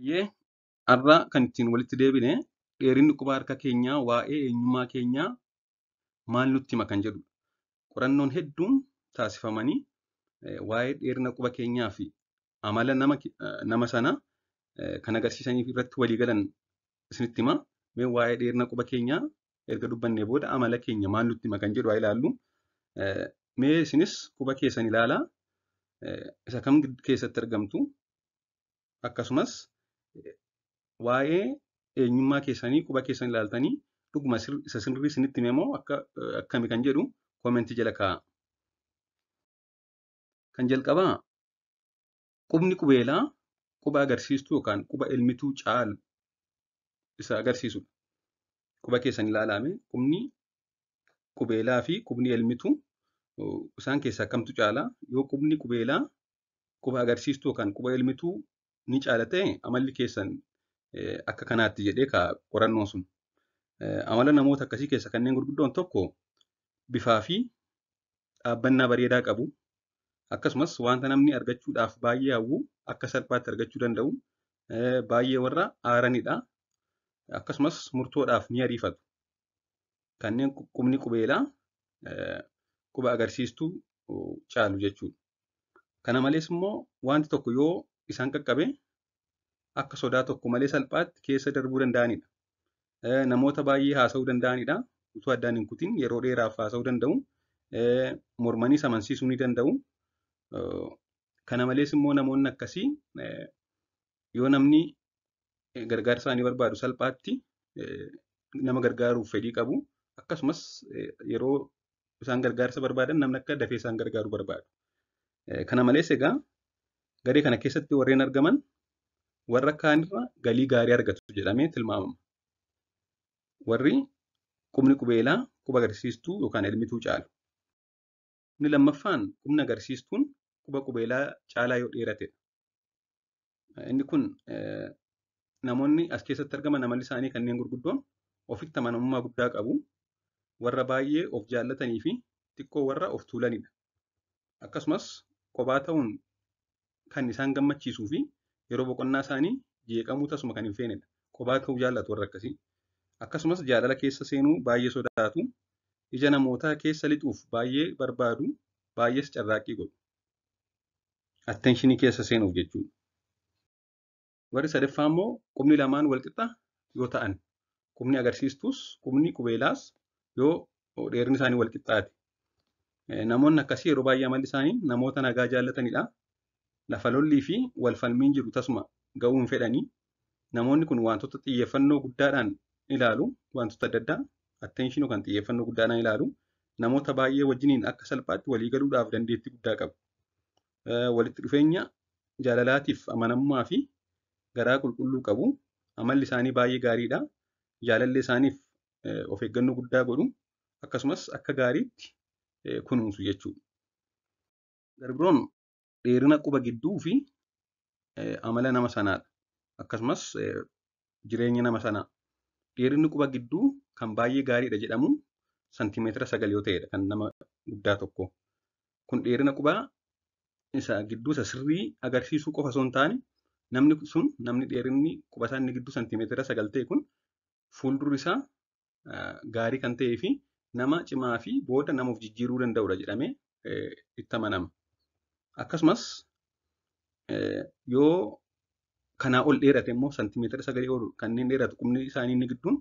Baay'ee har'a kan ittiin walitti deebine dheerinni quba harka keenyaa waa'ee eenyummaa keenyaa maal nutti hima kan jedhudha. Qorannoon hedduun taasifamanii waa'ee dheerina quba keenyaa fi amala nama sanaa kan agarsiisanii fi irratti walii galan isinitti hima. Mee waa'ee dheerina quba keenyaa erga dubbannee booda amala keenya maal nutti hima kan jedhu haa ilaallu. Mee isinis quba keessan ilaalaa. Isa kam keessatti argamtu? Akkasumas waa'ee eenyummaa keessanii quba keessan ilaaltanii dhuguma isa sirrii isinitti hime moo akkami kan jedhu koomentii jala kaa'a. Kan jalqabaa qubni qubeelaa quba agarsiistuu yookaan quba elmituu caalu isa agarsiisudha. Quba keessan ilaalaame qubni qubeelaa fi qubni elmituu isaan keessaa kamtu caalaa? Yoo qubni qubeelaa quba agarsiistuu yookaan quba elmituu ni caala ta'e amalli keessan akka kanaatti jedhee qorannoon sun. Amala namoota akkasii keessa kanneen gurguddoon tokko bifaa fi dhaabbannaa bareedaa qabu. Akkasumas wanta namni argachuudhaaf baay'ee hawwu akka salphaatti argachuu danda'u. Baay'ee warra aaranidha. Akkasumas murtoodhaaf ni ariifatu. Kanneen qubni qubeelaa quba agarsiistuu caalu jechuudha. Kana malees immoo wanti tokko yoo isaan qaqqabe akka sodaa tokko malee salphaatti keessa darbuu danda'anidha. Namoota baay'ee haasa'uu danda'anidha. Utuu addaan hin kutin yeroo dheeraaf haasa'uu danda'u. Mormanii amansiisuu ni danda'u. Kana malees immoo namoonni akkasii yoo namni gargaarsa isaanii barbaadu salphaatti nama gargaaruuf fedhii qabu. Akkasumas yeroo isaan gargaarsa barbaadan namni akka dafee isaan gargaaruu barbaadu. Kana malees egaa garee kana keessatti warreen argaman warra kaanirra galii gaarii argatu jedhamee tilmaamama. Warri qubni qubeelaa quba agarsiistuu yookaan elmituu caalu. Inni lammaffaan qubni agarsiistuun quba qubeelaa caalaa yoo dheeratedha. Inni kun namoonni as keessatti argaman amalli isaanii kanneen gurguddoon ofitti amanamummaa guddaa qabu. Warra baay'ee of jaallatanii fi xiqqoo warra of tuulanidha. Akkasumas kophaa ta'uun kan isaan gammachiisuu fi yeroo boqonnaa isaanii jeeqamuu tasuma kan hin feenedha. Kophaa ta'uu jaallatu warra akkasii. Akkasumas jaalala keessa seenuu baay'ee sodaatu. Ija namootaa keessa lixuuf baay'ee barbaadu. Baay'ees carraaqqii godhu. Attenshinii keessa seenuuf jechuudha. Warri sadaffaa immoo qubni lamaan walqixa yoo ta'an. Qubni agarsiistuus qubni qubeelaas yoo dheerinni isaanii walqixxaate. Namoonni akkasii yeroo baay'ee amalli isaanii namoota nagaa jaallatanidha. Lafa lollii fi wal falmiin jiru tasuma ga'uu hin fedhanii. Namoonni kun wantoota xiyyeeffannoo guddaadhaan ilaalu. Wantoota adda addaa attention yookaan xiyyeeffannoo guddaadhaan ilaalu. Namoota baay'ee wajjiniin akka salphaatti walii galuudhaaf dandeettii guddaa qabu. Walitti dhufeenya jaalalaatiif amanamummaa fi garaa qulqulluu qabu. Amalli isaanii baay'ee gaariidha. Jaalallee isaaniif of eeggannoo guddaa godhu. Akkasumas akka gaariitti kunuunsu jechuudha. Darbiroon dheerina quba gidduu fi amala nama sanaadha. Akkasumas jireenya nama sanaa. Dheerinni quba gidduu kan baay'ee gaariidha jedhamu santimeetira 9 yoo ta'edha kan nama guddaa tokko. Kun dheerina qubaa isa gidduu isa sirrii agarsiisuu qofa osoo hin taane namni dheerinni quba isaa inni gidduu santimeetira 9 ta'e kun fuuldurri isaa gaarii kan ta'ee fi nama cimaa fi booda nama of jijjiiruu danda'udha jedhamee itti amanama. Akkasumas yoo kanaa ol dheerate immoo santimeetira 9 ol kanneen dheeratu qubni isaanii inni gidduun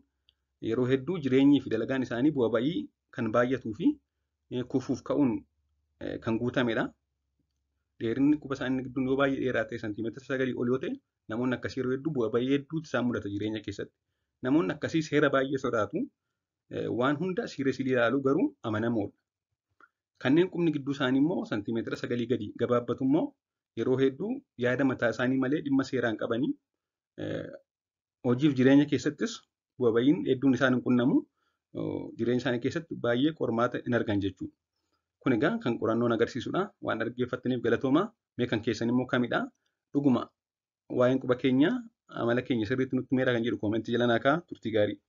yeroo hedduu jireenyii fi dalagaan isaanii bu'aa bayii kan baay'atuu fi kufuuf ka'uun kan guutamedha. Dheerinni quba isaanii inni gidduun yoo baay'ee dheeraa ta'e santimeetira 9 ol yoo ta'e namoonni akkasii yeroo hedduu bu'aa bayii hedduutu isaan mudata jireenya keessatti. Namoonni akkasii seera baay'ee sodaatu. Waan hunda sireesii ilaaluu garuu amanamoodha. Kanneen qubni gidduu isaanii immoo santimeetira 9 gadi gabaabbatu immoo yeroo hedduu yaada mataa isaanii malee dhimma seeraan qabanii hojiif jireenya keessattis bu'aa bayiin hedduun isaan hin qunnamu. Jireenya isaanii keessatti baay'ee qormaata hin argan jechuudha. Kun egaa kan qorannoon agarsiisudha. Waan dhaggeeffattaniif galatoomaa. Mee kan keessan immoo kamidha? Dhuguma waa'een quba keenyaa amala keenya sirriitti nutti meera kan jedhu koomentii jala naa kaa'a. Turtii gaarii.